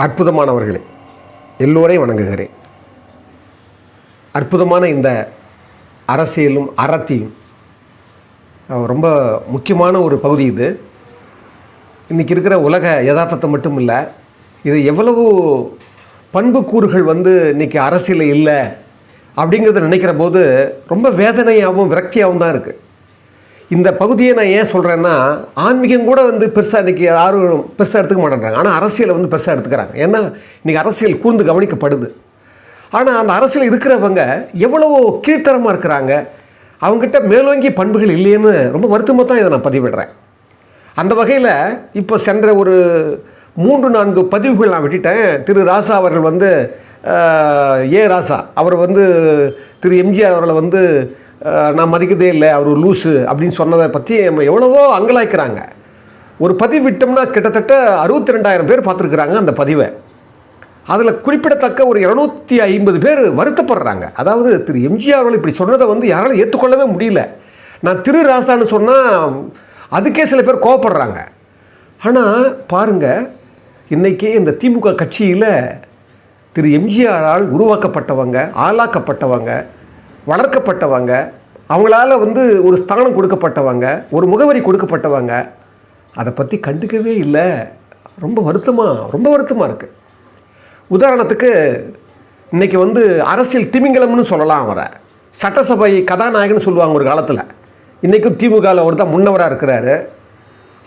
அற்புதமானவர்களே, எல்லோரையும் வணங்குகிறேன். அற்புதமான இந்த அரசியலும் அறத்தையும் ரொம்ப முக்கியமான ஒரு பகுதி இது. இன்றைக்கி இருக்கிற உலக யதார்த்தத்தை மட்டும் இல்லை, இது எவ்வளவு பண்புக்கூறுகள் இன்றைக்கி அரசியல் இல்லை அப்படிங்கிறத நினைக்கிற போது ரொம்ப வேதனையாகவும் விரக்தியாகவும் தான் இருக்குது. இந்த பகுதியை நான் ஏன் சொல்கிறேன்னா, ஆன்மீகம் கூட பெருசாக இன்றைக்கி யாரும் பெருசாக எடுத்துக்க மாட்டேன்றாங்க. ஆனால் அரசியலை பெருசாக எடுத்துக்கிறாங்க. ஏன்னா இன்றைக்கி அரசியல் கூர்ந்து கவனிக்கப்படுது. ஆனால் அந்த அரசியல் இருக்கிறவங்க எவ்வளவோ கீழ்த்தரமாக இருக்கிறாங்க, அவங்ககிட்ட மேலோங்கி பண்புகள் இல்லைன்னு ரொம்ப வருத்தமாக தான் இதை நான் பதிவிடுறேன். அந்த வகையில் இப்போ சென்ற ஒரு 3-4 பதிவுகள் நான் விட்டுட்டேன். திரு ராசா அவர்கள் ராசா அவர் திரு எம்ஜிஆர் அவர்களை நான் மதிக்கதே இல்லை, அவர் ஒரு லூஸு அப்படின்னு சொன்னதை பற்றி நம்ம எவ்வளவோ அங்கலாய்க்கிறாங்க. ஒரு பதிவு விட்டோம்னா கிட்டத்தட்ட 62,000 பேர் பார்த்துருக்குறாங்க அந்த பதிவை. அதில் குறிப்பிடத்தக்க ஒரு 250 பேர் வருத்தப்படுறாங்க. அதாவது திரு எம்ஜிஆர் அவர்கள் இப்படி சொன்னதை யாராலும் ஏற்றுக்கொள்ளவே முடியல. நான் திரு ராசான்னு சொன்னால் அதுக்கே சில பேர் கோவப்படுறாங்க. ஆனால் பாருங்கள், இன்றைக்கி இந்த திமுக கட்சியில் திரு எம்ஜிஆரால் உருவாக்கப்பட்டவங்க, ஆளாக்கப்பட்டவங்க, வளர்க்கப்பட்டவங்க, அவங்களால ஒரு ஸ்தானம் கொடுக்கப்பட்டவங்க, ஒரு முகவரி கொடுக்கப்பட்டவங்க, அதை பற்றி கண்டுக்கவே இல்லை. ரொம்ப வருத்தமாக இருக்குது. உதாரணத்துக்கு இன்றைக்கி அரசியல் திமிங்கலம்னு சொல்லலாம். அவரை சட்டசபை கதாநாயகன்னு சொல்லுவாங்க ஒரு காலத்தில். இன்றைக்கும் திமுகவில் அவர் தான் முன்னவராக இருக்கிறாரு.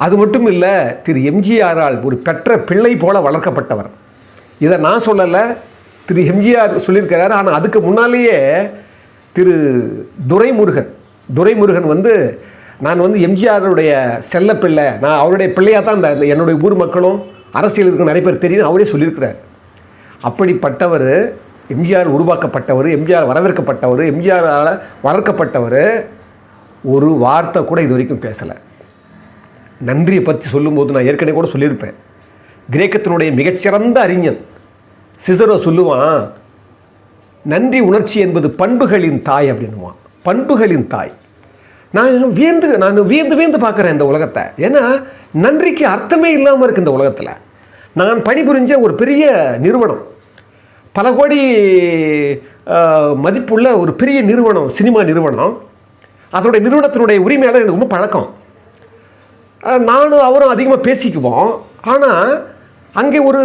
அது மட்டும் இல்லை, திரு எம்ஜிஆரால் ஒரு பெற்ற பிள்ளை போல வளர்க்கப்பட்டவர். இதை நான் சொல்லலை, திரு எம்ஜிஆர் சொல்லியிருக்கிறாரு. ஆனால் அதுக்கு முன்னாலேயே திரு துரைமுருகன் நான் எம்ஜிஆருடைய செல்ல பிள்ளை, நான் அவருடைய பிள்ளையாக தான் இந்த என்னுடைய ஊர் மக்களும் அரசியல் இருக்க நிறைய பேர் தெரியும், அவரே சொல்லியிருக்கிறார். அப்படிப்பட்டவர், எம்ஜிஆர் உருவாக்கப்பட்டவர், எம்ஜிஆர் வரவேற்கப்பட்டவர், எம்ஜிஆரால் வளர்க்கப்பட்டவர், ஒரு வார்த்தை கூட இது வரைக்கும் பேசலை. நன்றியை பற்றி சொல்லும்போது நான் ஏற்கனவே கூட சொல்லியிருப்பேன். கிரேக்கத்தினுடைய மிகச்சிறந்த அறிஞன் சிசரோ சொல்லுவான், நன்றி உணர்ச்சி என்பது பண்புகளின் தாய் அப்படின்னுவான். பண்புகளின் தாய். நான் வியந்து பார்க்குறேன் இந்த உலகத்தை. ஏன்னா நன்றிக்கு அர்த்தமே இல்லாமல் இருக்குது இந்த உலகத்தில். நான் பணிபுரிஞ்ச ஒரு பெரிய நிறுவனம், பல கோடி மதிப்புள்ள ஒரு பெரிய நிறுவனம், சினிமா நிறுவனம். அதோடைய நிறுவனத்தினுடைய உரிமையாளர் எனக்கு ரொம்ப பழக்கம். நானும் அவரும் அதிகமாக பேசிக்குவோம். ஆனால் அங்கே ஒரு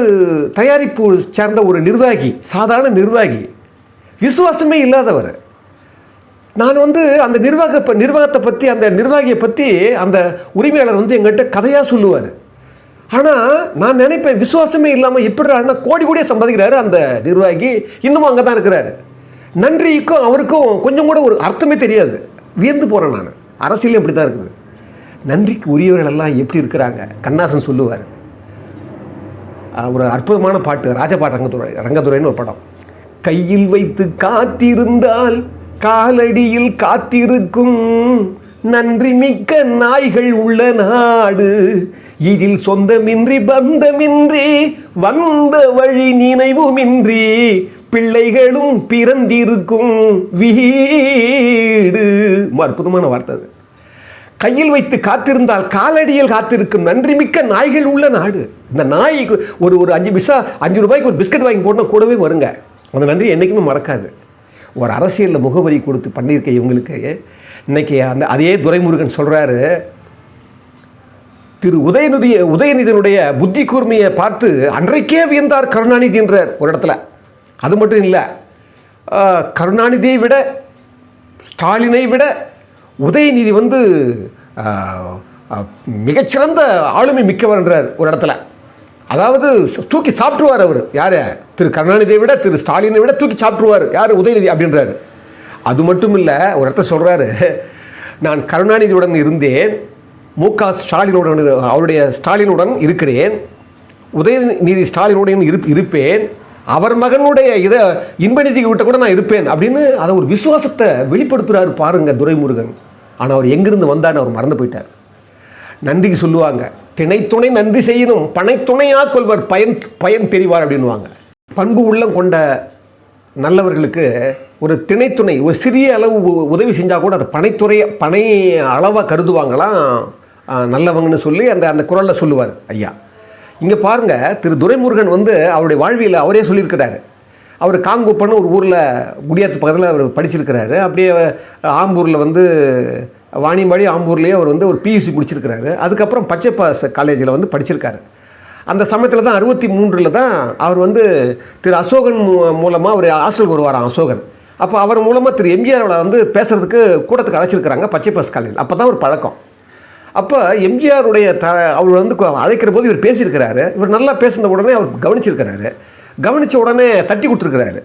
தயாரிப்பு சேர்ந்த ஒரு நிர்வாகி, சாதாரண நிர்வாகி, விசுவாசமே இல்லாதவர். நான் அந்த நிர்வாகத்தை பற்றி, அந்த நிர்வாகியை பற்றி அந்த உரிமையாளர் எங்கிட்ட கதையாக சொல்லுவார். ஆனால் நான் நினைப்பேன், விசுவாசமே இல்லாமல் எப்படின்னா கோடியே சம்பாதிக்கிறாரு அந்த நிர்வாகி, இன்னமும் அங்கே தான் இருக்கிறாரு. நன்றிக்கும் அவருக்கும் கொஞ்சம் கூட ஒரு அர்த்தமே தெரியாது. வியந்து போகிறேன் நான். அரசியலும் இப்படி தான் இருக்குது. நன்றிக்கு உரியவர்கள் எல்லாம் எப்படி இருக்கிறாங்க. கண்ணாசன் சொல்லுவார், ஒரு அற்புதமான பாட்டு, ராஜபாட்டு ரங்கத்துறைன்னு ஒரு படம். கையில் வைத்து காத்திருந்தால் காலடியில் காத்திருக்கும் நன்றி மிக்க நாய்கள் உள்ள நாடு, இதில் சொந்தமின்றி பந்தமின்றி வந்த வழி நினைவுமின்றி பிள்ளைகளும் பிறந்திருக்கும் வீடு. அற்புதமான வார்த்தை அது. கையில் வைத்து காத்திருந்தால் காலடியில் காத்திருக்கும் நன்றி மிக்க நாய்கள் உள்ள நாடு. இந்த நாய்க்கு ஒரு 5 ரூபாய்க்கு ஒரு பிஸ்கட் வாங்கி போட்டால் கூடவே வருங்க. அந்த நன்றி என்றைக்குமே மறக்காது. ஒரு அரசியலில் முகவரி கொடுத்து பண்ணியிருக்க இவங்களுக்கு இன்றைக்கி அதே துரைமுருகன் சொல்கிறாரு, திரு உதயநிதியினுடைய புத்தி கூர்மையை பார்த்து அன்றைக்கே வியந்தார் கருணாநிதி என்றார் ஒரு இடத்துல. அது மட்டும் இல்லை, கருணாநிதியை விட, ஸ்டாலினை விட உதயநிதி மிகச்சிறந்த ஆளுமை மிக்கவர் என்றார் ஒரு இடத்துல. அதாவது தூக்கி சாப்பிட்டுருவார் அவர். யார்? திரு கருணாநிதியை விட, திரு ஸ்டாலினை விட தூக்கி சாப்பிட்டுருவார் யார்? உதயநிதி அப்படின்றாரு. அது மட்டும் இல்லை, ஒரு இடத்த சொல்கிறாரு, நான் கருணாநிதியுடன் இருந்தேன், மு.க. ஸ்டாலினுடன், அவருடைய ஸ்டாலினுடன் இருக்கிறேன், உதயநிதி ஸ்டாலினுடன் இருப்பேன், அவர் மகனுடைய இன்பநிதி விட்ட கூட நான் இருப்பேன் அப்படின்னு அதை ஒரு விசுவாசத்தை வெளிப்படுத்துகிறாரு பாருங்க துரைமுருகன். ஆனால் அவர் எங்கிருந்து வந்தான்னு அவர் மறந்து போயிட்டார். நன்றிக்கு சொல்லுவாங்க, திணைத்துணை நன்றி செய்யணும், பனைத்துணையாக கொள்வர் பயன் தெரிவார் அப்படின்வாங்க. பண்பு உள்ளம் கொண்ட நல்லவர்களுக்கு ஒரு திணைத்துணை, ஒரு சிறிய அளவு உதவி செஞ்சால் கூட அதை பனை அளவாக கருதுவாங்களாம் நல்லவங்கன்னு சொல்லி அந்த குரலில் சொல்லுவார் ஐயா. இங்கே பாருங்கள், திரு துரைமுருகன் வந்து அவருடைய வாழ்வியல் அவரே சொல்லியிருக்கிறாரு. அவர் காங்கூப்பன்னு ஒரு ஊரில் குடியாத்து பக்கத்தில் அவர் படிச்சிருக்கிறாரு. அப்படியே ஆம்பூரில் வந்து வாணியம்பாடி ஆம்பூர்லேயே அவர் வந்து ஒரு பியூசி முடிச்சிருக்கிறாரு. அதுக்கப்புறம் பச்சைப்பாஸ் காலேஜில் வந்து படிச்சிருக்காரு. அந்த சமயத்தில் தான் 63 தான் அவர் வந்து திரு அசோகன் மூலமாக அவர் ஹாஸ்டலுக்கு வருவாராம் அசோகன். அப்போ அவர் மூலமாக திரு எம்ஜிஆரோட வந்து பேசுகிறதுக்கு கூட்டத்துக்கு அழைச்சிருக்கிறாங்க பச்சைப்பாஸ் காலேஜில். அப்போ தான் ஒரு பழக்கம். அப்போ எம்ஜிஆருடைய அவர் வந்து அழைக்கிற போது இவர் பேசியிருக்கிறாரு. இவர் நல்லா பேசின உடனே அவர் கவனிச்சிருக்கிறாரு. கவனித்த உடனே தட்டி கொடுத்துருக்கிறாரு.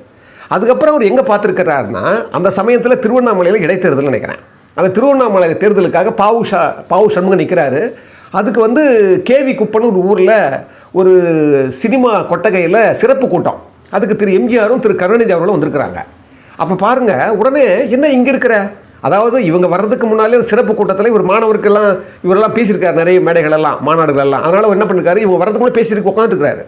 அதுக்கப்புறம் அவர் எங்கே பார்த்துருக்கிறாருன்னா, அந்த சமயத்தில் திருவண்ணாமலையில் இடைத்தேர்தல் நினைக்கிறேன். அந்த திருவண்ணாமலை தேர்தலுக்காக பாவு சண்முகம் நிற்கிறாரு. அதுக்கு வந்து கேவி குப்பன்னு ஒரு ஊரில் ஒரு சினிமா கொட்டகையில் சிறப்பு கூட்டம். அதுக்கு திரு எம்ஜிஆரும் திரு கருணாநிதி அவர்களும் வந்திருக்கிறாங்க. அப்போ பாருங்கள், உடனே என்ன இங்கே இருக்கிற, அதாவது இவங்க வர்றதுக்கு முன்னாலே சிறப்பு கூட்டத்தில் இவர் மாணவருக்கெல்லாம் இவரெல்லாம் பேசியிருக்காரு, நிறைய மேடைகளெல்லாம் மாநாடுகளெல்லாம். அதனால் அவர் என்ன பண்ணிருக்காரு, இவங்க வர்றதுக்கு முன்னாடி பேசியிருக்கு உட்காந்துருக்காரு.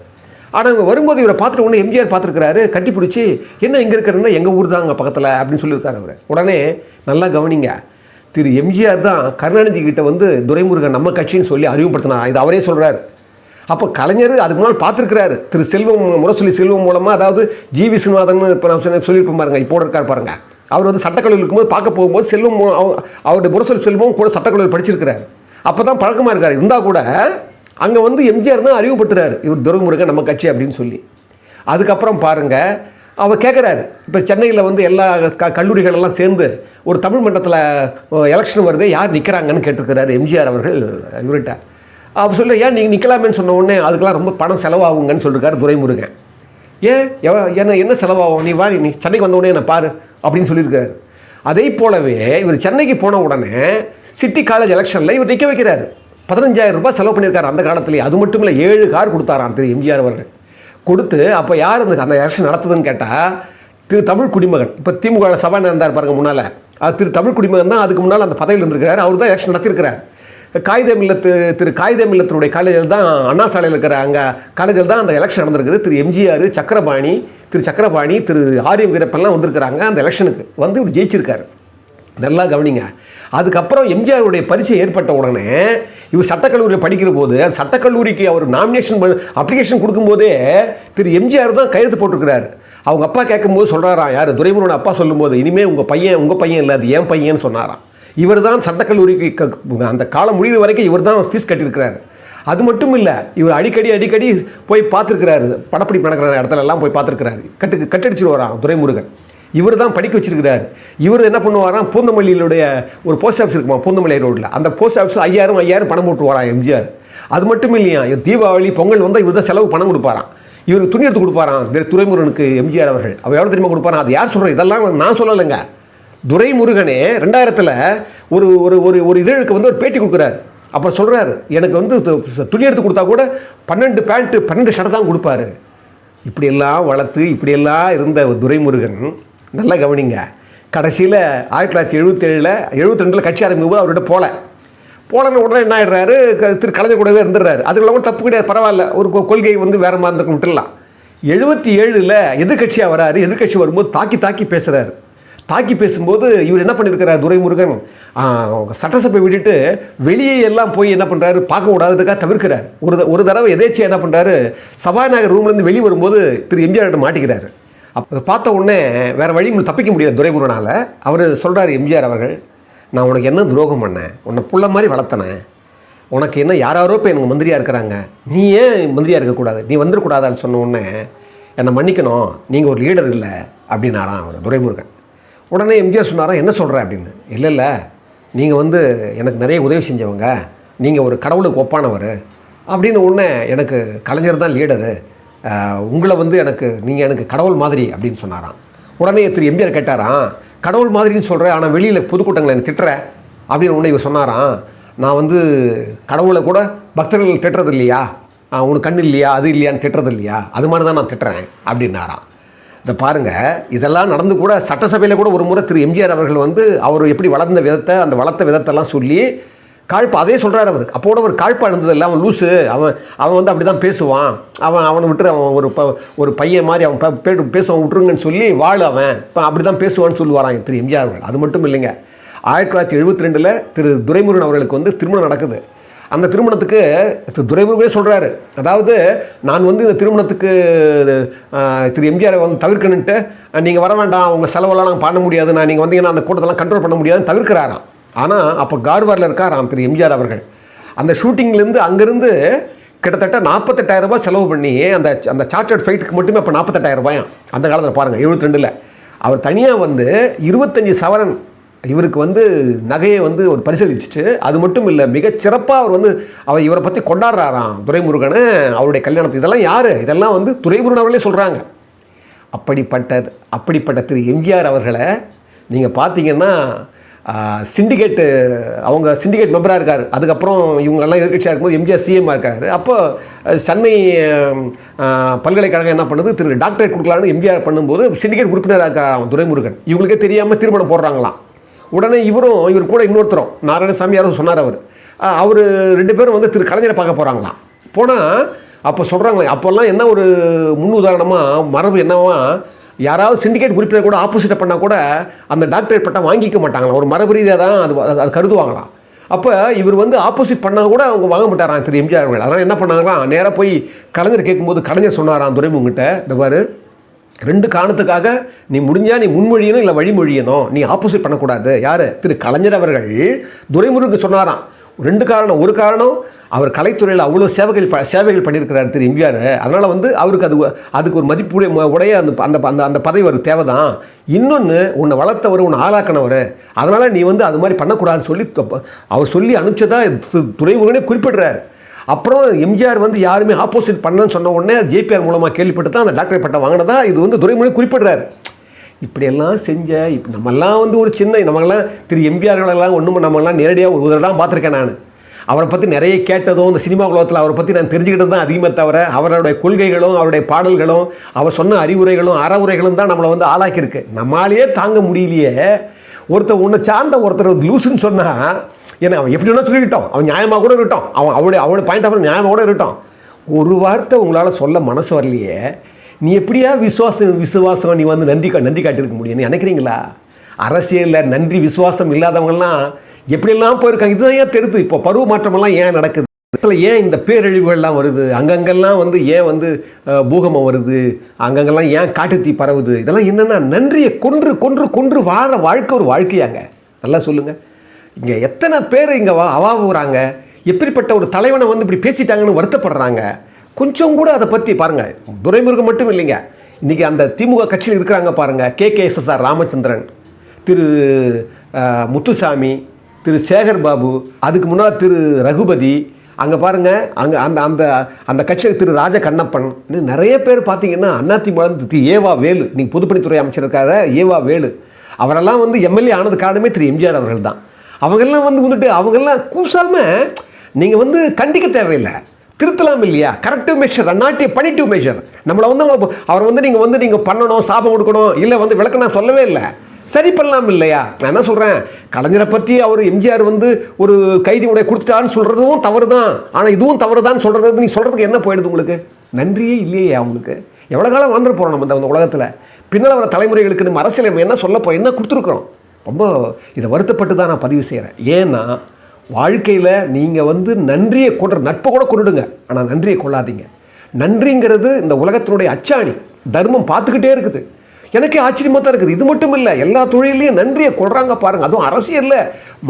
ஆனால் இவங்க வரும்போது இவரை பார்த்துட்டு உடனே எம்ஜிஆர் பார்த்துருக்கிறாரு. கட்டி பிடிச்சி என்ன இங்கே இருக்கிறன்னா எங்கள் ஊர் தான் அங்கே பக்கத்தில் அப்படின்னு சொல்லியிருக்காரு அவர். உடனே நல்லா கவனிங்க, திரு எம்ஜிஆர் தான் கருணாநிதி கிட்ட வந்து துரைமுருகன் நம்ம கட்சின்னு சொல்லி அறிமுகப்படுத்தினார். இது அவரே சொல்கிறார். அப்போ கலைஞர் அதுக்கு முன்னால் பார்த்துருக்கிறாரு. திரு செல்வம் முரசொலி செல்வம் மூலமாக, அதாவது ஜி விஸ்வநாதன் இப்போ நான் சொல்லியிருப்பேன் பாருங்க, இப்போ இருக்கார் பாருங்க. அவர் வந்து சட்டக்கல்லூரியில் இருக்கும்போது பார்க்க போகும்போது செல்வம் அவருடைய முரசொலி செல்வம் கூட சட்டக்கல்லூரியில் படிச்சிருக்கிறார். அப்போ தான் பழக்கமாக இருக்கார். இருந்தால் கூட அங்கே வந்து எம்ஜிஆர் தான் அறிமுகப்படுத்துகிறார், இவர் துரைமுருகன் நம்ம கட்சி அப்படின்னு சொல்லி. அதுக்கப்புறம் பாருங்கள், அவர் கேட்குறாரு, இப்போ சென்னையில் வந்து எல்லா கல்லூரிகளெல்லாம் சேர்ந்து ஒரு தமிழ் மன்றத்தில் எலெக்ஷன் வருது, யார் நிற்கிறாங்கன்னு கேட்டிருக்கிறாரு எம்ஜிஆர் அவர்கள் இவர்கிட்ட. அவர் சொல்ல, ஏன் நீங்கள் நிற்கலாமேன்னு சொன்ன உடனே அதுக்கெல்லாம் ரொம்ப பணம் செலவாகுங்கன்னு சொல்லியிருக்காரு துரைமுருகன். என்ன செலவாகும், நீ வா, நீ சென்னைக்கு வந்த உடனே என்ன பாரு அப்படின்னு சொல்லியிருக்காரு. அதே போலவே இவர் சென்னைக்கு போன உடனே சிட்டி காலேஜ் எலெக்ஷனில் இவர் நிற்க வைக்கிறாரு. 15,000 ரூபாய் செலவு பண்ணியிருக்காரு அந்த காலத்துலேயே. அது மட்டும் இல்லை, 7 கார் கொடுத்தாராம் திரு எம்ஜிஆர் அவர்கள். கொடுத்து அப்போ யார் அந்த எலெக்ஷன் நடத்துதுன்னு கேட்டால் திரு தமிழ் குடிமகன், இப்போ திமுக சபாநாயகர் இருந்தார் பாருங்க முன்னால், அது திரு தமிழ் குடிமகன் தான் அதுக்கு முன்னால் அந்த பதவியில் இருந்திருக்கிறார். அவர் தான் எலெக்ஷன் நடத்தியிருக்கிறார். திரு காகிதமில்லத்தினுடைய காலேஜில் தான், அண்ணா சாலையில் இருக்கிற அங்கே காலேஜில் தான் அந்த எலெக்ஷன் நடந்திருக்குது. திரு எம்ஜிஆர், சக்கரபாணி, திரு ஆரியம் வீரப்பெல்லாம் வந்திருக்கிறாங்க. அந்த எலெக்ஷனுக்கு வந்து இவர் ஜெயிச்சிருக்காரு. நல்லா கவனிங்க. அதுக்கப்புறம் எம்ஜிஆருடைய பரிச்சை ஏற்பட்ட உடனே இவர் சட்டக்கல்லூரியில் படிக்கிற போது, சட்டக்கல்லூரிக்கு அவர் நாமினேஷன் அப்ளிகேஷன் கொடுக்கும்போதே திரு எம்ஜிஆர் தான் கையெழுத்து போட்டிருக்கிறார். அவங்க அப்பா கேட்கும்போது சொல்கிறாராம், யார் துரைமுருகன் அப்பா சொல்லும்போது, இனிமேல் உங்கள் பையன் இல்லை, அது என் பையன்னு சொன்னாராம். இவர் தான் சட்டக்கல்லூரிக்கு அந்த காலம் முடிவு வரைக்கும் இவர் தான் ஃபீஸ் கட்டியிருக்கிறார். அது மட்டும் இல்லை, இவர் அடிக்கடி போய் பார்த்துருக்கிறாரு. படப்பிடிப்பு நடக்கிற இடத்துலலாம் போய் பார்த்துருக்கிறாரு. கட்டடிச்சுட்டு வரான் துரைமுருகன். இவர் தான் படிக்க வச்சிருக்கிறார். இவர் என்ன பண்ணுவாராம், பூந்தமல்லியிலுடைய ஒரு போஸ்ட் ஆஃபீஸ் இருக்குமா பூந்தமல்லி ரோட்டில், அந்த போஸ்ட் ஆஃபீஸ் 5000 பணம் போட்டு வரான் எம்ஜிஆர். அது மட்டும் இல்லையா, தீபாவளி பொங்கல் வந்தால் இவர் தான் செலவு பணம் கொடுப்பாராம். இவருக்கு துணி எடுத்து கொடுப்பாராம் துரைமுருகனுக்கு எம்ஜிஆர் அவர்கள். அவர் எவ்வளோ தெரியுமா கொடுப்பாராம், அது யார் சொல்கிறேன், இதெல்லாம் நான் சொல்லலைங்க. துரைமுருகனே 2000 ஒரு ஒரு ஒரு இதழுக்கு வந்து ஒரு பேட்டி கொடுக்குறாரு. அப்போ சொல்கிறாரு, எனக்கு வந்து துணி எடுத்து கொடுத்தா கூட 12 பேண்ட்டு 12 ஷர்ட் தான் கொடுப்பாரு. இப்படியெல்லாம் வளர்த்து இப்படியெல்லாம் இருந்த துரைமுருகன், நல்லா கவனிங்க, கடைசியில் 1977 72 கட்சி ஆரம்பிக்கும் போது அவர்கிட்ட போலன்னு உடனே என்ன ஆகிடுறாரு, திரு கலைஞர் கூடவே இருந்துடுறாரு. அதுக்கு இல்லாமல் தப்பு கிடையாது, பரவாயில்ல, ஒரு கொள்கை வந்து வேறு மாதிரி இருந்துக்க விட்டுடலாம். 77 எதிர்கட்சியாக வராரு. எதிர்கட்சி வரும்போது தாக்கி பேசுகிறாரு. தாக்கி பேசும்போது இவர் என்ன பண்ணியிருக்கிறார் துரைமுருகன், சட்டசபை விட்டுட்டு வெளியே எல்லாம் போய் என்ன பண்ணுறாரு, பார்க்க கூடாதுக்காக தவிர்க்கிறார். ஒரு தடவை எதேச்சியாக என்ன பண்ணுறாரு, சபாநாயகர் ரூம்லேருந்து வெளியே வரும்போது திரு எம்ஜிஆர்கிட்ட மாட்டிக்கிறாரு. அப்போ பார்த்த உடனே வேறு வழி தப்பிக்க முடியாது துரைமுருகனால். அவர் சொல்கிறார், எம்ஜிஆர் அவர்கள், நான் உனக்கு என்ன துரோகம் பண்ணேன், உன்னை புள்ள மாதிரி வளர்த்தனேன், உனக்கு என்ன யாரோ இப்போ எனக்கு மந்திரியாக இருக்கிறாங்க, நீ ஏன் மந்திரியாக இருக்கக்கூடாது, நீ வந்துடக்கூடாதான்னு சொன்ன உடனே என்னை மன்னிக்கணும், நீங்கள் ஒரு லீடர் இல்லை அப்படின்னாராம் அவர் துரைமுருகன். உடனே எம்ஜிஆர் சொன்னாராம், என்ன சொல்கிறேன் அப்படின்னு. இல்லை, நீங்கள் வந்து எனக்கு நிறைய உதவி செஞ்சவங்க, நீங்கள் ஒரு கடவுளுக்கு ஒப்பானவர் அப்படின்னு. உடனே எனக்கு கலைஞர் தான் லீடரு, உங்களை வந்து நீங்கள் எனக்கு கடவுள் மாதிரி அப்படின்னு சொன்னாராம். உடனே திரு எம்ஜிஆர் கேட்டாராம், கடவுள் மாதிரின்னு சொல்கிறேன், ஆனால் வெளியில் பொதுக்கூட்டங்களை எனக்கு திட்டுறேன் அப்படின்னு. உடனே இவர் சொன்னாராம், நான் வந்து கடவுளை கூட பக்தர்கள் திட்டுறது இல்லையா, உனக்கு கண் இல்லையா, அது இல்லையான்னு திட்டுறது இல்லையா, அது மாதிரி தான் நான் திட்டுறேன் அப்படின்னாராம். இதை பாருங்கள், இதெல்லாம் நடந்து கூட சட்டசபையில் கூட ஒரு முறை திரு எம்ஜிஆர் அவர்கள் வந்து அவர் எப்படி வளர்ந்த விதத்தை, அந்த வளர்த்த விதத்தெல்லாம் சொல்லி காழ்ப்பா அதே சொல்கிறார் அவருக்கு. அப்போட ஒரு காழ்ப்பா இருந்ததில்லை, அவன் லூஸு, அவன் வந்து அப்படி தான் பேசுவான், அவனை விட்டு அவன் ஒரு பையன் மாதிரி அவன் பேசுவான், விட்டுருங்கன்னு சொல்லி அவன் இப்போ அப்படி தான் பேசுவான்னு சொல்லுவாரான் திரு எம்ஜிஆர் அவர்கள். அது மட்டும் இல்லைங்க, 1972 திரு துரைமுருகன் அவர்களுக்கு வந்து திருமணம் நடக்குது. அந்த திருமணத்துக்கு துரைமுருகனே சொல்கிறாரு, அதாவது நான் வந்து இந்த திருமணத்துக்கு திரு எம்ஜிஆரை வந்து தவிர்க்கணுன்ட்டு, நீங்கள் வர வேண்டாம், உங்கள் செலவெல்லாம் நாங்கள் பண்ண முடியாது, நீங்கள் வந்தீங்கன்னா அந்த கூட்டத்தெல்லாம் கண்ட்ரோல் பண்ண முடியாதுன்னு தவிர்க்கிறாராம். ஆனால் அப்போ கார்வாரில் இருக்காராம் திரு எம்ஜிஆர் அவர்கள். அந்த ஷூட்டிங்லேருந்து அங்கேருந்து கிட்டத்தட்ட 48,000 ரூபாய் செலவு பண்ணி அந்த சார்ட்டர்ட் ஃபைட்டுக்கு மட்டுமே அப்போ 48,000 ரூபாயும் அந்த காலத்தில் பாருங்கள், 72ல் அவர் தனியாக வந்து 25 சவரன் இவருக்கு வந்து நகையை வந்து ஒரு பரிசளிச்சுட்டு, அது மட்டும் இல்லை மிகச்சிறப்பாக அவர் வந்து இவரை பற்றி கொண்டாடுறாராம் துரைமுருகனை, அவருடைய கல்யாணத்தை. இதெல்லாம் யார்? இதெல்லாம் வந்து துரைமுருகன் அவர்களே சொல்கிறாங்க. அப்படிப்பட்ட திரு எம்ஜிஆர் அவர்களை நீங்கள் பார்த்தீங்கன்னா சிண்டிகேட்டு, அவங்க சிண்டிகேட் மெம்பராக இருக்கார். அதுக்கப்புறம் இவங்கெல்லாம் எதிர்கட்சியாக இருக்கும்போது எம்ஜிஆர் சிஎம்மாக இருக்கார். அப்போ சென்னை பல்கலைக்கழகம் என்ன பண்ணுது, திரு டாக்டரேட் கொடுக்கலான்னு எம்ஜிஆர் பண்ணும்போது சிண்டிகேட் உறுப்பினராக இருக்கார் துரைமுருகன். இவங்களுக்கே தெரியாமல் திருமணம் போடுறாங்களாம். உடனே இவர் கூட இன்னொருத்தரும் நாராயணசாமி யாரும் சொன்னார். அவர் 2 பேரும் வந்து திரு கலைஞரை பார்க்க போகிறாங்களாம். போனால் அப்போ சொல்கிறாங்களே, அப்போல்லாம் என்ன ஒரு முன் உதாரணமாக மரபு என்னவா, யாராவது சிண்டிகேட் உறுப்பினர் கூட ஆப்போசிட்டை பண்ணால் கூட அந்த டாக்டரேட் பட்டம் வாங்கிக்க மாட்டாங்களாம். ஒரு மரபு ரீதியாக தான் அது கருதுவாங்களாம். அப்போ இவர் வந்து ஆப்போசிட் பண்ணால் கூட அவங்க வாங்க மாட்டாராம் திரு எம்ஜிஆர் அவர்கள். அதனால் என்ன பண்ணாங்களாம், நேராக போய் கலைஞர் கேட்கும்போது கலைஞர் சொன்னாராம் துரைமுருகன்கிட்ட, இந்த பாரு 2 காரணத்துக்காக நீ முடிஞ்சால் நீ முன்மொழியணும் இல்லை வழிமொழியணும், நீ ஆப்போசிட் பண்ணக்கூடாது. யார்? திரு கலைஞர் அவர்கள் துரைமுருகனுக்கு சொன்னாராம். 2 காரணம். ஒரு காரணம், அவர் கலைத்துறையில் அவ்வளோ சேவைகள் பண்ணியிருக்கிறார் திரு எம்ஜிஆர். அதனால் வந்து அவருக்கு அதுக்கு ஒரு மதிப்பு உடைய அந்த பதவி ஒரு தேவை தான். இன்னொன்று, உன்னை வளர்த்தவர், உன்னை ஆளாக்கினவர், அதனால் நீ வந்து அது மாதிரி பண்ணக்கூடாதுன்னு சொல்லி அவர் சொல்லி அனுப்பிச்சதாக துரைமுருகனே குறிப்பிடுறார். அப்புறம் எம்ஜிஆர் வந்து யாருமே ஆப்போசிட் பண்ணன்னு சொன்ன உடனே ஜேபிஆர் மூலமாக கேள்விப்பட்டு தான் அந்த டாக்டரேட் பட்டம் வாங்கினதா இது வந்து துரைமுருகன் குறிப்பிடுறாரு. இப்படியெல்லாம் இப்போ நம்மெல்லாம் வந்து ஒரு நம்மளாம் திரு எம்ஜிஆர்களெல்லாம் நம்மளாம் நேரடியாக ஒரு தான் பார்த்துருக்கேன். நான் அவரை பற்றி நிறைய கேட்டதும் இந்த சினிமா உலகத்தில் அவரை பற்றி நான் தெரிஞ்சுக்கிட்டது தான் அதிகமாக தவிர, அவருடைய கொள்கைகளும் அவருடைய பாடல்களும் அவர் சொன்ன அறிவுரைகளும் அறவுரைகளும் தான் நம்மளை வந்து ஆளாக்கியிருக்கு. நம்மளாலேயே தாங்க முடியலையே. உன்னை சார்ந்த ஒருத்தர் லூசுன்னு சொன்னால், ஏன்னா அவன் எப்படி வேணால் சொல்லிக்கிட்டோம், அவன் நியாயமாக கூட இருக்கட்டும், அவனுடைய பாயிண்ட் ஆஃப் நியாயமாக கூட இருக்கட்டும், ஒரு வார்த்தை உங்களால் சொல்ல மனசு வரலையே, நீ எப்படியா விசுவாசம் நீ வந்து நன்றி காட்டியிருக்க முடியும்னு நினைக்கிறீங்களா? அரசியலில் நன்றி விசுவாசம் இல்லாதவங்கலாம் எப்படியெல்லாம் போயிருக்காங்க. இதுதான் ஏன் தெரியுது. இப்போ பருவ மாற்றமெல்லாம் ஏன் நடக்குது, ஏன் இந்த பேரழிவுகள்லாம் வருது, அங்கங்கெல்லாம் வந்து ஏன் வந்து பூகம்பம் வருது, அங்கங்கெல்லாம் ஏன் காட்டுத்தீ பரவுது, இதெல்லாம் என்னென்னா நன்றியை கொன்று வாழ வாழ்க்கை ஒரு வாழ்க்கையாங்க. நல்லா சொல்லுங்கள். இங்கே எத்தனை பேர் இங்கே அவாவுறாங்க, எப்படிப்பட்ட ஒரு தலைவனை வந்து இப்படி பேசிட்டாங்கன்னு வருத்தப்படுறாங்க. கொஞ்சம் கூட அதை பற்றி பாருங்கள். துரைமுருகன் மட்டும் இல்லைங்க, இன்றைக்கி அந்த திமுக கட்சியில் இருக்கிறாங்க பாருங்கள், கேகேஎஸ்எஸ்ஆர் ராமச்சந்திரன், திரு முத்துசாமி, திரு சேகர் பாபு, அதுக்கு முன்னால் திரு ரகுபதி, அங்கே பாருங்கள், அங்கே அந்த அந்த கட்சியில் திரு ராஜ கண்ணப்பன், இன்னும் நிறைய பேர் பார்த்தீங்கன்னா அதிமுக திரு ஏவா வேலு, நீங்கள் பொதுப்பணித்துறை அமைச்சர் இருக்கார ஏவா வேலு, அவரெல்லாம் வந்து எம்எல்ஏ ஆனது காரணமே திரு எம்ஜிஆர் அவர்கள் தான். அவங்கெல்லாம் வந்துட்டு அவங்கெல்லாம் கூசாமல் நீங்கள் வந்து கண்டிக்க தேவையில்லை, திருத்தலாம் இல்லையா? Corrective measure, not a punitive measure. நம்மளை வந்து அவர் வந்து நீங்கள் பண்ணணும், சாபம் கொடுக்கணும், இல்லை வந்து விளக்க நான் சொல்லவே இல்லை, சரி பண்ணலாம் இல்லையா? நான் என்ன சொல்கிறேன், கலைஞரை பற்றி அவர் எம்ஜிஆர் வந்து ஒரு கைதி உடைய கொடுத்துட்டான்னு சொல்கிறதும் தவறு தான். ஆனால் இதுவும் தவறு தான் சொல்கிறது. நீ சொல்கிறதுக்கு என்ன போயிடுது உங்களுக்கு? நன்றியே இல்லையே அவங்களுக்கு. எவ்வளோ காலம் வாழ்ந்துட்டு போகிறோம் நம்ம இந்த உலகத்தில். பின்னால் வர தலைமுறைகளுக்கு நம்ம அரசியல் நம்ம என்ன சொல்லப்போ என்ன கொடுத்துருக்குறோம். ரொம்ப இதை வருத்தப்பட்டு தான் நான் பதிவு செய்கிறேன். ஏன்னா வாழ்க்கையில் நீங்கள் வந்து நன்றியை நட்பை கூட கொண்டுடுங்க, ஆனால் நன்றியை கொள்ளாதீங்க. நன்றிங்கிறது இந்த உலகத்தினுடைய அச்சாணி. தர்மம் பார்த்துக்கிட்டே இருக்குது. எனக்கே ஆச்சரியமாக தான் இருக்குது. இது மட்டும் இல்லை, எல்லா தொழிலையும் நன்றியை கொள்கிறாங்க பாருங்கள். அதுவும் அரசியலில்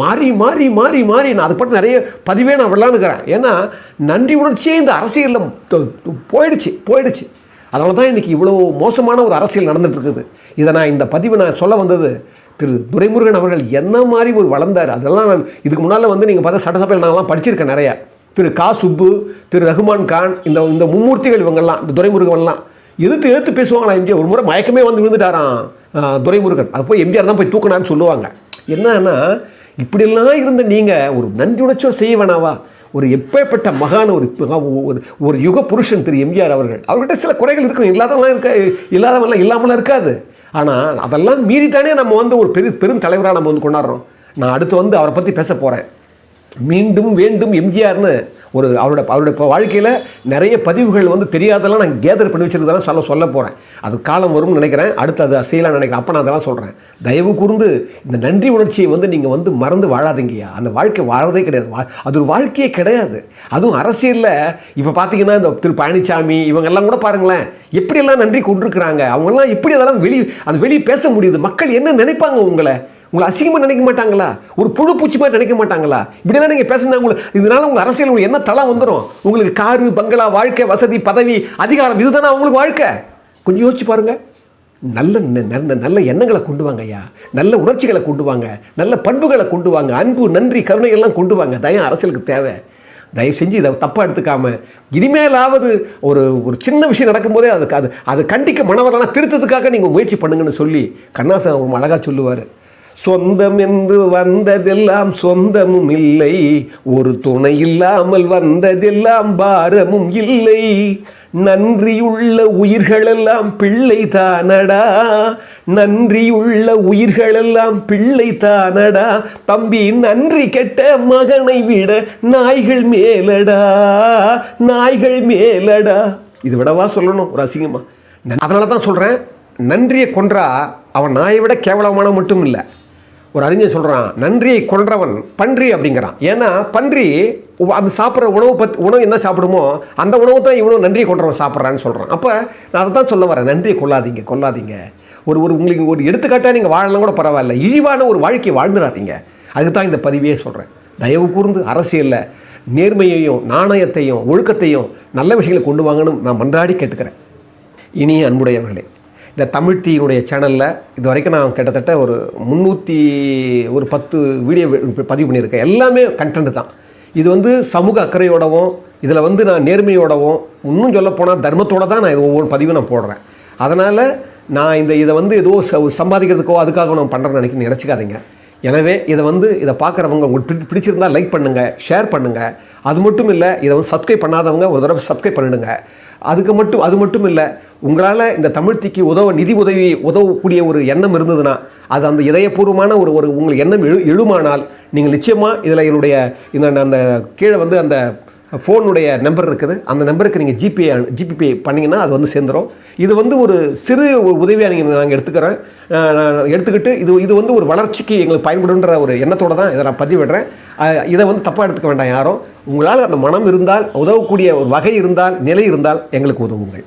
மாறி மாறி மாறி மாறி நான் அதை பற்றி நிறைய பதிவே நான் விடலான்னுக்கிறேன். ஏன்னா நன்றி உணர்ச்சியே இந்த அரசியலில் போயிடுச்சு. அதனால தான் இன்றைக்கி இவ்வளோ மோசமான ஒரு அரசியல் நடந்துகிட்டு இருக்குது. இதை நான் இந்த பதிவை நான் சொல்ல வந்தது, திரு துரைமுருகன் அவர்கள் என்ன மாதிரி ஒரு வளர்ந்தார். அதெல்லாம் நான் இதுக்கு முன்னால் வந்து நீங்கள் பார்த்தா சட்டசபையில் நாங்கள்லாம் படிச்சிருக்கேன் நிறையா. திரு கா சுப்பு, திரு ரகுமான் கான், இந்த மும்மூர்த்திகள் இவங்கெல்லாம், இந்த துரைமுருகன்லாம் எதிர்த்து பேசுவாங்களா எம்ஜிஆர். ஒரு முறை மயக்கமே வந்து விழுந்துட்டாராம் துரைமுருகன். அது போய் எம்ஜிஆர் தான் போய் தூக்கினான்னு சொல்லுவாங்க. என்னன்னா இப்படியெல்லாம் இருந்த நீங்கள் ஒரு நன்றி உணர்ச்சியோடு செய்ய வேணாவா? ஒரு எப்பேற்பட்ட மகான ஒரு யுக புருஷன் திரு எம்ஜிஆர் அவர்கிட்ட சில குறைகள் இருக்கும், இல்லாதவெல்லாம் இல்லாமலாம் இருக்காது. ஆனால் அதெல்லாம் மீறித்தானே நம்ம வந்து ஒரு பெரும் தலைவராக நம்ம வந்து கொண்டாடுறோம். நான் அடுத்து வந்து அவரை பற்றி பேச போகிறேன். மீண்டும் வேண்டும் எம்ஜிஆர்னு அவருடைய வாழ்க்கையில் நிறைய பதிவுகள் வந்து தெரியாதெல்லாம் நான் கேதர் பண்ணி வச்சிருக்கிறதெல்லாம் சொல்ல போகிறேன். அது காலம் வரும்னு நினைக்கிறேன், அடுத்து அது செய்யலாம்னு நினைக்கிறேன். அப்போ நான் அதெல்லாம் சொல்கிறேன். தயவு கூர்ந்து இந்த நன்றி உணர்ச்சியை வந்து நீங்கள் வந்து மறந்து வாழாதீங்கய்யா. அந்த வாழ்க்கை வாழறதே கிடையாது, அது ஒரு வாழ்க்கையே கிடையாது. அதுவும் அரசியலில் இப்போ பார்த்தீங்கன்னா இந்த திரு பழனிசாமி இவங்கெல்லாம் கூட பாருங்களேன், எப்படியெல்லாம் நன்றி கொண்டிருக்கிறாங்க. அவங்கெல்லாம் எப்படி அதெல்லாம் வெளியே பேச முடியுது? மக்கள் என்ன நினைப்பாங்க? உங்களை அசிங்கமாக நினைக்க மாட்டாங்களா? ஒரு புழு பூச்சி மாதிரி நினைக்க மாட்டாங்களா? இப்படியெல்லாம் நீங்கள் பேசுனா இதனால உங்கள் அரசியல் உங்களுக்கு என்ன தலை வந்துடும்? உங்களுக்கு காரு, பங்களா, வாழ்க்கை, வசதி, பதவி, அதிகாரம், இதுதானே அவங்களுக்கு வாழ்க்கை? கொஞ்சம் யோசிச்சு பாருங்கள். நல்ல எண்ணங்களை கொண்டு வாங்க ஐயா, நல்ல உணர்ச்சிகளை கொண்டு வாங்க, நல்ல பண்புகளை கொண்டு வாங்க, அன்பு, நன்றி, கருணை எல்லாம் கொண்டு வாங்க. தயம் அரசியலுக்கு தேவை. தயவு செஞ்சு இதை தப்பாக எடுத்துக்காமல் இனிமேலாவது ஒரு சின்ன விஷயம் நடக்கும்போதே அது கண்டிக்க மனவரெல்லாம் திருத்தத்துக்காக நீங்கள் முயற்சி பண்ணுங்கன்னு சொல்லி கண்ணாசன் ரொம்ப அழகாக சொல்லுவார். சொந்தம் என்று வந்ததெல்லாம் சொந்தமும் இல்லை, ஒரு துணை இல்லாமல் வந்ததெல்லாம் பாரமும் இல்லை. நன்றியுள்ள உயிர்களெல்லாம் பிள்ளை தானடா, நன்றியுள்ள உயிர்களெல்லாம் பிள்ளை தானடா. தம்பி நன்றி கெட்ட மகனை விட நாய்கள் மேலடா, நாய்கள் மேலடா. இது விடவா சொல்லணும் ஒரு அசிங்கமா? அதனால தான் சொல்கிறேன், நன்றியை கொன்றா அவன் நாயை விட கேவலமான மட்டும் இல்லை. ஒரு அறிஞர் சொல்கிறான், நன்றியை கொன்றவன் பன்றி அப்படிங்கிறான். ஏன்னா பன்றி அது சாப்பிட்ற உணவு என்ன சாப்பிடுமோ அந்த உணவு தான் இவனும் நன்றியை கொன்றவன் சாப்பிட்றான்னு சொல்கிறான். அப்போ நான் அதை தான் சொல்ல வரேன், நன்றியை கொள்ளாதீங்க. உங்களுக்கு ஒரு எடுத்துக்காட்டாக நீங்கள் வாழலாம் கூட பரவாயில்ல, இழிவான ஒரு வாழ்க்கையை வாழ்ந்துடாதீங்க. அதுக்கு தான் இந்த பதிவே சொல்கிறேன். தயவு கூர்ந்து அரசியலில் நேர்மையையும் நாணயத்தையும் ஒழுக்கத்தையும் நல்ல விஷயங்களை கொண்டு வாங்கன்னு நான் மன்றாடி கேட்டுக்கிறேன். இனிய அன்புடையவர்களே, இந்த தமிழ் தீயினுடைய சேனலில் இது வரைக்கும் நான் கிட்டத்தட்ட ஒரு 310 வீடியோ பதிவு பண்ணியிருக்கேன். எல்லாமே கண்டென்ட் தான். இது வந்து சமூக அக்கறையோடவும் இதில் வந்து நான் நேர்மையோடவும் இன்னும் சொல்லப்போனால் தர்மத்தோடு தான் நான் இது ஒவ்வொரு பதிவும் நான் போடுறேன். அதனால் நான் இதை வந்து ஏதோ சம்பாதிக்கிறதுக்கோ அதுக்காக நான் பண்ணுறேன்னு நினச்சிக்காதீங்க. எனவே இதை பார்க்குறவங்க உங்களுக்கு பிடிச்சிருந்தால் லைக் பண்ணுங்கள், ஷேர் பண்ணுங்கள். அது மட்டும் இல்லை, இதை வந்து சப்ஸ்கிரைப் பண்ணாதவங்க ஒரு தடவை சப்ஸ்கிரைப் பண்ணிடுங்க. அது மட்டும் இல்லை, உங்களால் இந்த தமிழ்த்திக்கு நிதி உதவக்கூடிய ஒரு எண்ணம் இருந்ததுன்னா, அது அந்த இதயபூர்வமான ஒரு உங்களுக்கு எண்ணம் எழுமானால் நீங்கள் நிச்சயமாக இதில் என்னுடைய அந்த கீழே வந்து அந்த ஃபோனுடைய நம்பர் இருக்குது, அந்த நம்பருக்கு நீங்கள் ஜிபே பண்ணிங்கன்னா அது வந்து சேர்ந்துடும். இது வந்து ஒரு சிறு உதவியாக நாங்கள் எடுத்துக்கிட்டு இது வந்து ஒரு வளர்ச்சிக்கு எங்களுக்கு பயன்படுன்ற ஒரு எண்ணத்தோடு தான் இதை நான் பதிவிடுறேன். இதை வந்து தப்பாக எடுத்துக்க வேண்டாம் யாரும். உங்களால் அந்த மனம் இருந்தால், உதவக்கூடிய ஒரு வகை இருந்தால், நிலை இருந்தால் எங்களுக்கு உதவுங்கள்.